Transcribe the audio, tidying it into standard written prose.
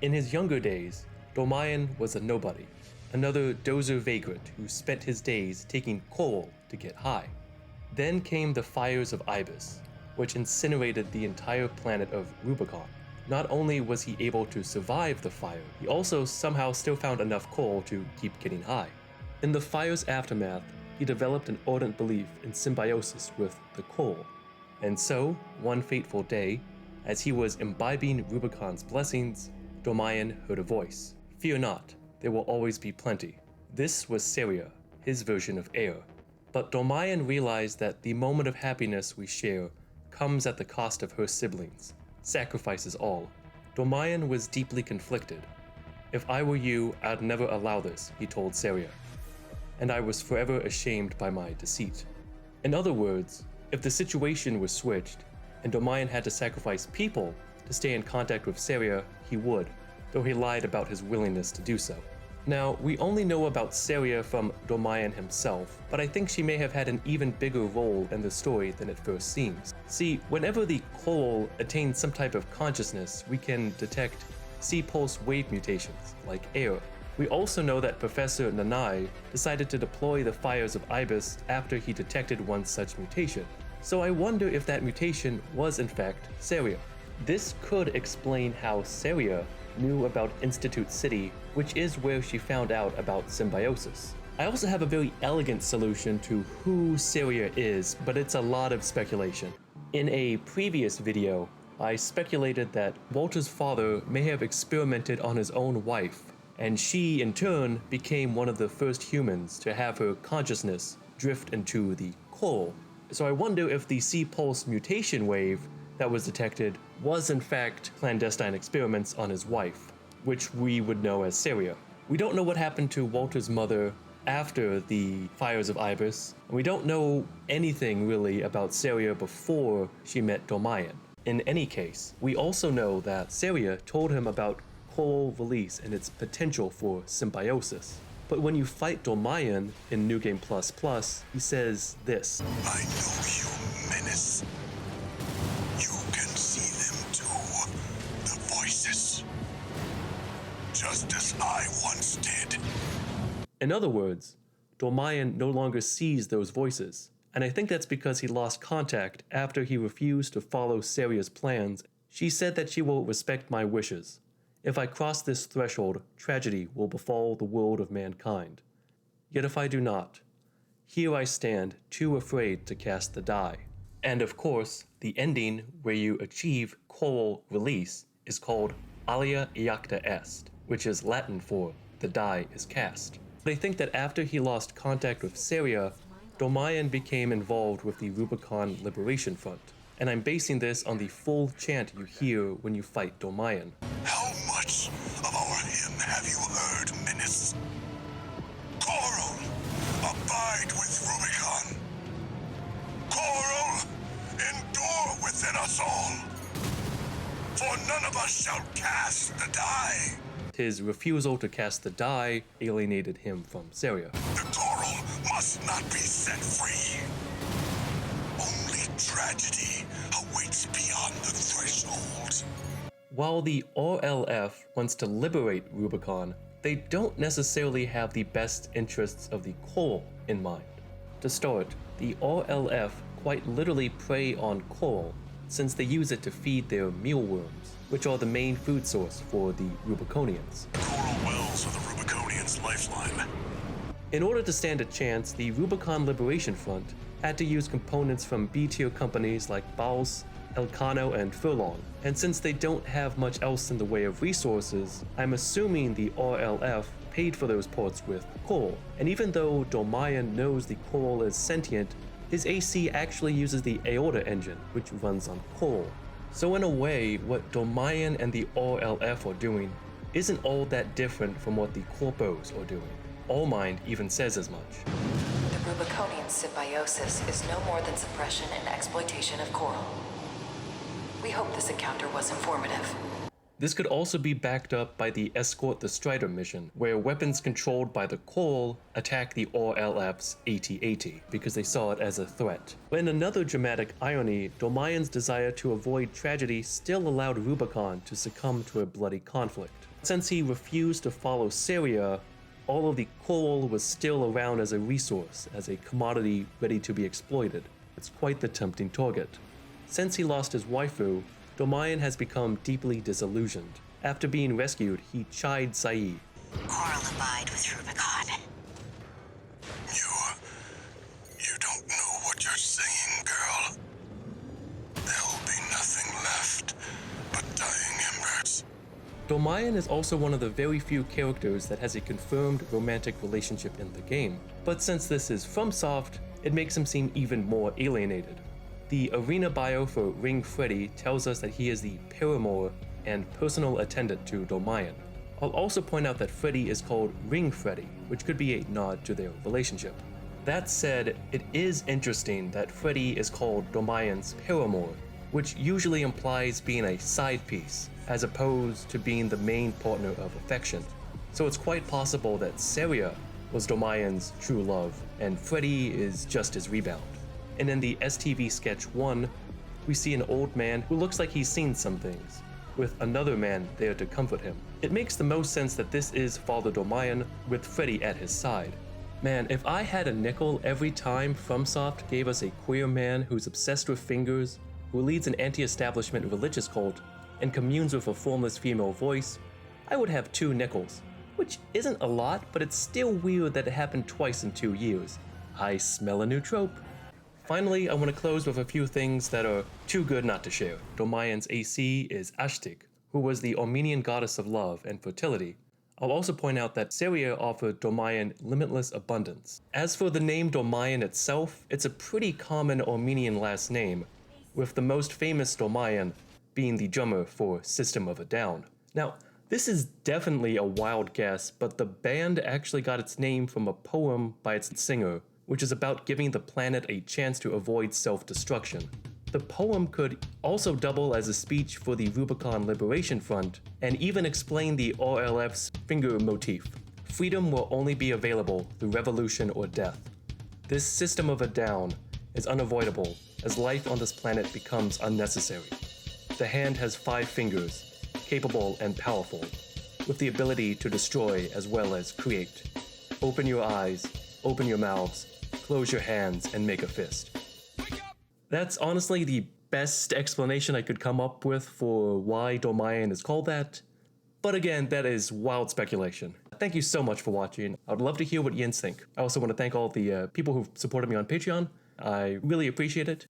In his younger days, Dolmayan was a nobody, another dozer vagrant who spent his days taking coal to get high. Then came the fires of Ibis, which incinerated the entire planet of Rubicon. Not only was he able to survive the fire, he also somehow still found enough coal to keep getting high. In the fire's aftermath, he developed an ardent belief in symbiosis with the coal. And so, one fateful day, as he was imbibing Rubicon's blessings, Dolmayan heard a voice. "Fear not, there will always be plenty." This was Seria, his version of Ayre. But Dolmayan realized that the moment of happiness we share comes at the cost of her siblings. Sacrifices all. Dolmayan was deeply conflicted. "If I were you, I'd never allow this," he told Seria. "And I was forever ashamed by my deceit." In other words, if the situation was switched, and Dolmayan had to sacrifice people to stay in contact with Seria, he would, though he lied about his willingness to do so. Now, we only know about Seria from Dolmayan himself, but I think she may have had an even bigger role in the story than it first seems. See, whenever the coal attains some type of consciousness, we can detect C-pulse wave mutations, like Ayre. We also know that Professor Nanai decided to deploy the fires of Ibis after he detected one such mutation. So I wonder if that mutation was in fact Seria. This could explain how Seria knew about Institute City, which is where she found out about symbiosis. I also have a very elegant solution to who Seria is, but it's a lot of speculation. In a previous video, I speculated that Walter's father may have experimented on his own wife, and she, in turn, became one of the first humans to have her consciousness drift into the coal. So I wonder if the C-pulse mutation wave that was detected was in fact clandestine experiments on his wife, which we would know as Seria. We don't know what happened to Walter's mother after the fires of Ibis, and we don't know anything really about Seria before she met Dolmayan. In any case, we also know that Seria told him about coal release and its potential for symbiosis. But when you fight Dolmayan in New Game Plus Plus, he says this. "I know you, Menace. You can see them too, the voices. Just as I once did." In other words, Dolmayan no longer sees those voices, and I think that's because he lost contact after he refused to follow Seria's plans. She said that she will respect my wishes. If I cross this threshold, tragedy will befall the world of mankind. Yet if I do not, here I stand, too afraid to cast the die. And of course, the ending where you achieve coal release is called Alia Iacta Est, which is Latin for the die is cast. But I think that after he lost contact with Seria, Dolmayan became involved with the Rubicon Liberation Front. And I'm basing this on the full chant you hear when you fight Dolmayan. How much of our hymn have you heard, Menace? Coral, abide with Rubicon. Coral, endure within us all. For none of us shall cast the die. His refusal to cast the die alienated him from Seria. The coral must not be set free. Only tragedy awaits beyond the threshold. While the RLF wants to liberate Rubicon, they don't necessarily have the best interests of the coral in mind. To start, the RLF quite literally prey on coral, since they use it to feed their mealworms, which are the main food source for the Rubiconians. Coral wells are the Rubiconians' lifeline. In order to stand a chance, the Rubicon Liberation Front had to use components from B-tier companies like Baus, Elcano, and Furlong, and since they don't have much else in the way of resources, I'm assuming the RLF paid for those parts with coal. And even though Dolmayan knows the coral is sentient, his AC actually uses the Aorta engine, which runs on coal. So in a way, what Dolmayan and the RLF are doing isn't all that different from what the Corpos are doing. Allmind even says as much. The Rubiconian symbiosis is no more than suppression and exploitation of coral. We hope this encounter was informative. This could also be backed up by the Escort the Strider mission, where weapons controlled by the Coral attack the RLF's AT-AT because they saw it as a threat. But in another dramatic irony, Dolmayan's desire to avoid tragedy still allowed Rubicon to succumb to a bloody conflict. Since he refused to follow Seria, all of the Coral was still around as a resource, as a commodity ready to be exploited. It's quite the tempting target. Since he lost his waifu, Dolmayan has become deeply disillusioned. After being rescued, he chid Saeed. Coral abide with Rubicon. You don't know what you're saying, girl. There'll be nothing left but dying embers. Dolmayan is also one of the very few characters that has a confirmed romantic relationship in the game. But since this is FromSoft, it makes him seem even more alienated. The arena bio for Ring Freddy tells us that he is the paramour and personal attendant to Dolmayan. I'll also point out that Freddy is called Ring Freddy, which could be a nod to their relationship. That said, it is interesting that Freddy is called Dolmayan's paramour, which usually implies being a side piece, as opposed to being the main partner of affection. So it's quite possible that Seria was Dolmayan's true love, and Freddy is just his rebound. And in the STV sketch 1, we see an old man who looks like he's seen some things, with another man there to comfort him. It makes the most sense that this is Father Dolmayan with Freddy at his side. Man, if I had a nickel every time FromSoft gave us a queer man who's obsessed with fingers, who leads an anti-establishment religious cult, and communes with a formless female voice, I would have 2 nickels. Which isn't a lot, but it's still weird that it happened twice in 2 years. I smell a new trope. Finally, I want to close with a few things that are too good not to share. Dolmayan's AC is Ashtik, who was the Armenian goddess of love and fertility. I'll also point out that Seria offered Dolmayan limitless abundance. As for the name Dolmayan itself, it's a pretty common Armenian last name, with the most famous Dolmayan being the drummer for System of a Down. Now, this is definitely a wild guess, but the band actually got its name from a poem by its singer, which is about giving the planet a chance to avoid self-destruction. The poem could also double as a speech for the Rubicon Liberation Front, and even explain the RLF's finger motif. Freedom will only be available through revolution or death. This System of a Down is unavoidable as life on this planet becomes unnecessary. The hand has 5 fingers, capable and powerful, with the ability to destroy as well as create. Open your eyes, open your mouths, close your hands, and make a fist. That's honestly the best explanation I could come up with for why Dolmayan is called that. But again, that is wild speculation. Thank you so much for watching. I would love to hear what yins think. I also want to thank all the people who've supported me on Patreon. I really appreciate it.